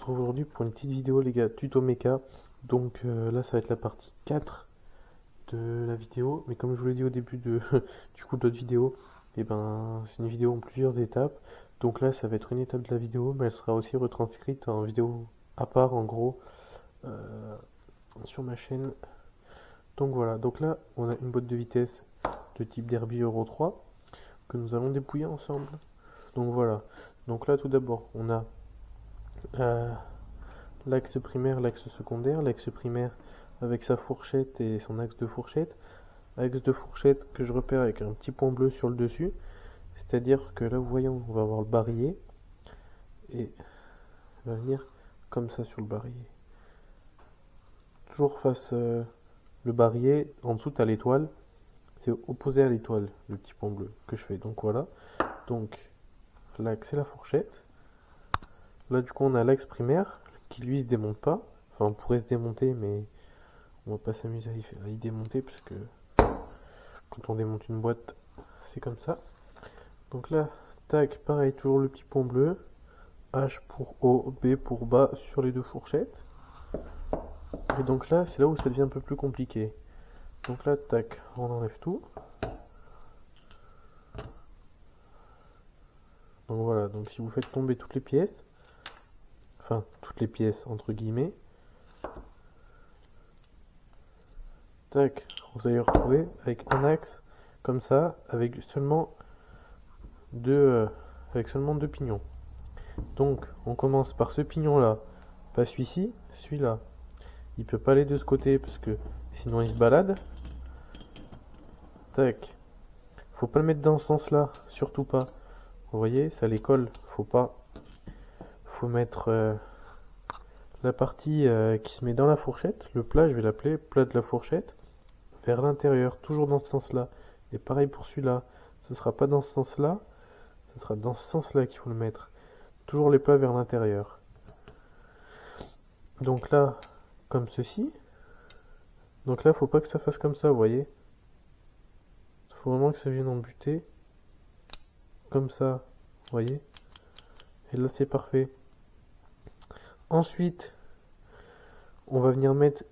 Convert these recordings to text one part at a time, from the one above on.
retrouve aujourd'hui pour une petite vidéo les gars, tuto méca. Donc là ça va être la partie 4 de la vidéo. Mais comme je vous l'ai dit au début de, du coup de l'autre vidéo, et ben c'est une vidéo en plusieurs étapes. Donc là ça va être une étape de la vidéo, mais elle sera aussi retranscrite en vidéo à part en gros euh, sur ma chaîne. Donc voilà, donc là on a une boîte de vitesse de type Derby Euro 3 que nous allons dépouiller ensemble. Donc voilà, donc là tout d'abord on a euh, l'axe primaire, l'axe secondaire, l'axe primaire avec sa fourchette et son axe de fourchette que je repère avec un petit point bleu sur le dessus, c'est-à-dire que là vous voyez on va avoir le barillet et il va venir comme ça sur le barillet. Toujours face le barillet, en dessous tu as l'étoile, c'est opposé à l'étoile, le petit point bleu que je fais. Donc voilà, donc l'axe et la fourchette. Là du coup on a l'axe primaire qui lui se démonte pas, enfin on pourrait se démonter mais on va pas s'amuser à y démonter parce que quand on démonte une boîte c'est comme ça. Donc là, tac, pareil, toujours le petit point bleu, H pour haut, B pour bas sur les deux fourchettes. Et donc là c'est là où ça devient un peu plus compliqué. Donc là tac, on enlève tout. Donc voilà, donc si vous faites tomber toutes les pièces, enfin toutes les pièces entre guillemets, tac, vous allez retrouver avec un axe comme ça, avec seulement deux pignons. Donc on commence par ce pignon là, pas celui-ci, celui-là. Il peut pas aller de ce côté parce que sinon il se balade. Tac. Faut pas le mettre dans ce sens là, surtout pas. Vous voyez, ça les colle, faut pas. Faut mettre la partie qui se met dans la fourchette, le plat, je vais l'appeler plat de la fourchette, vers l'intérieur, toujours dans ce sens-là. Et pareil pour celui-là, ce sera pas dans ce sens-là, ce sera dans ce sens-là qu'il faut le mettre. Toujours les plats vers l'intérieur. Donc là, comme ceci. Donc là, faut pas que ça fasse comme ça, vous voyez. Faut vraiment que ça vienne en butée. Comme ça, vous voyez. Et là, c'est parfait. Ensuite, on va venir mettre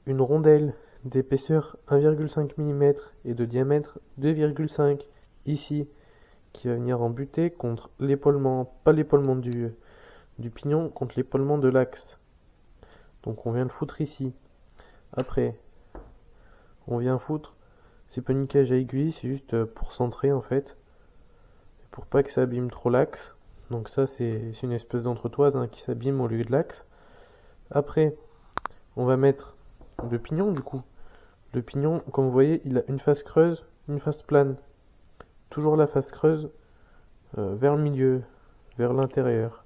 une rondelle d'épaisseur 1,5 mm et de diamètre 2,5 ici, qui va venir en butée contre l'épaulement, pas l'épaulement du pignon, contre l'épaulement de l'axe. Donc on vient le foutre ici. Après, on vient foutre, c'est pas une cage à aiguille, c'est juste pour centrer en fait, pour pas que ça abîme trop l'axe. Donc ça c'est une espèce d'entretoise qui s'abîme au lieu de l'axe. Après, on va mettre le pignon du coup. Le pignon, comme vous voyez, il a une face creuse, une face plane. Toujours la face creuse vers le milieu, vers l'intérieur.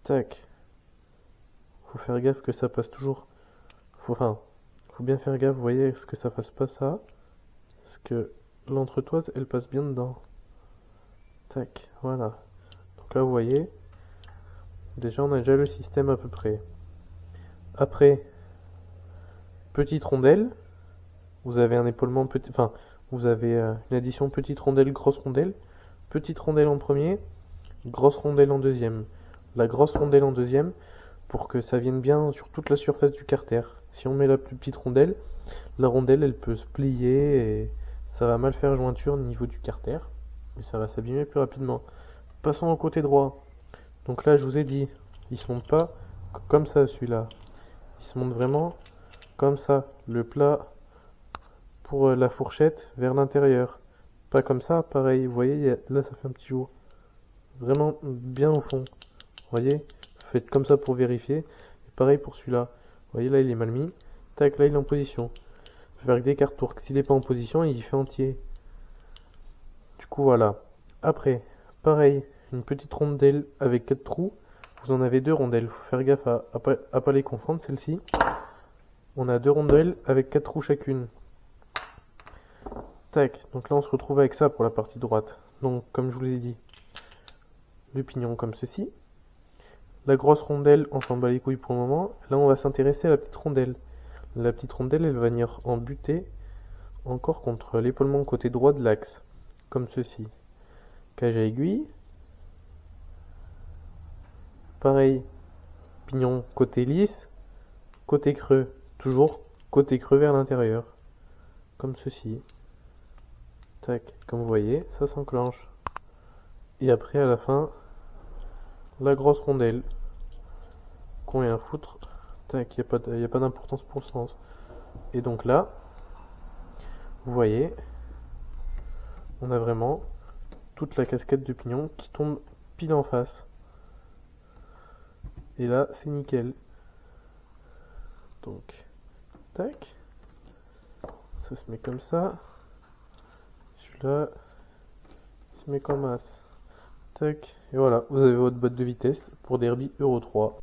Tac. Faut faire gaffe que ça passe toujours. Faut bien faire gaffe, vous voyez, ce que ça fasse pas ça. Parce que l'entretoise, elle passe bien dedans. Tac, voilà. Donc là, vous voyez, déjà on a déjà le système à peu près. Après, petite rondelle. Vous avez un épaulement petit, vous avez une addition petite rondelle, grosse rondelle. Petite rondelle en premier, grosse rondelle en deuxième. La grosse rondelle en deuxième, pour que ça vienne bien sur toute la surface du carter. Si on met la plus petite rondelle, la rondelle elle peut se plier et ça va mal faire jointure au niveau du carter et ça va s'abîmer plus rapidement. Passons au côté droit. Donc là je vous ai dit, il se monte pas comme ça celui-là. Il se monte vraiment comme ça. Le plat pour la fourchette vers l'intérieur. Pas comme ça, pareil. Vous voyez, là ça fait un petit jour. Vraiment bien au fond. Vous voyez, faites comme ça pour vérifier. Et pareil pour celui-là. Vous voyez, là il est mal mis. Tac, là il est en position. Je vais faire des cartes tours. S'il n'est pas en position, il fait entier. Du coup, voilà. Après, pareil, une petite rondelle avec 4 trous. Vous en avez deux rondelles. Il faut faire gaffe à pas les confondre, celle-ci. On a deux rondelles avec 4 trous chacune. Tac, donc là on se retrouve avec ça pour la partie droite. Donc, comme je vous l'ai dit, le pignon comme ceci. La grosse rondelle, on s'en bat les couilles pour le moment. Là, on va s'intéresser à la petite rondelle. La petite rondelle, elle va venir en butée encore contre l'épaulement côté droit de l'axe. Comme ceci. Cage à aiguille. Pareil, pignon côté lisse, côté creux, toujours côté creux vers l'intérieur, comme ceci. Tac, comme vous voyez, ça s'enclenche. Et après, à la fin, la grosse rondelle, qu'on vient foutre. Tac, il n'y a pas d'importance pour le sens. Et donc là, vous voyez, on a vraiment toute la casquette du pignon qui tombe pile en face. Et là, c'est nickel. Donc, tac, ça se met comme ça. Celui-là, il se met comme as. Tac, et voilà, vous avez votre boîte de vitesse pour Derby Euro 3.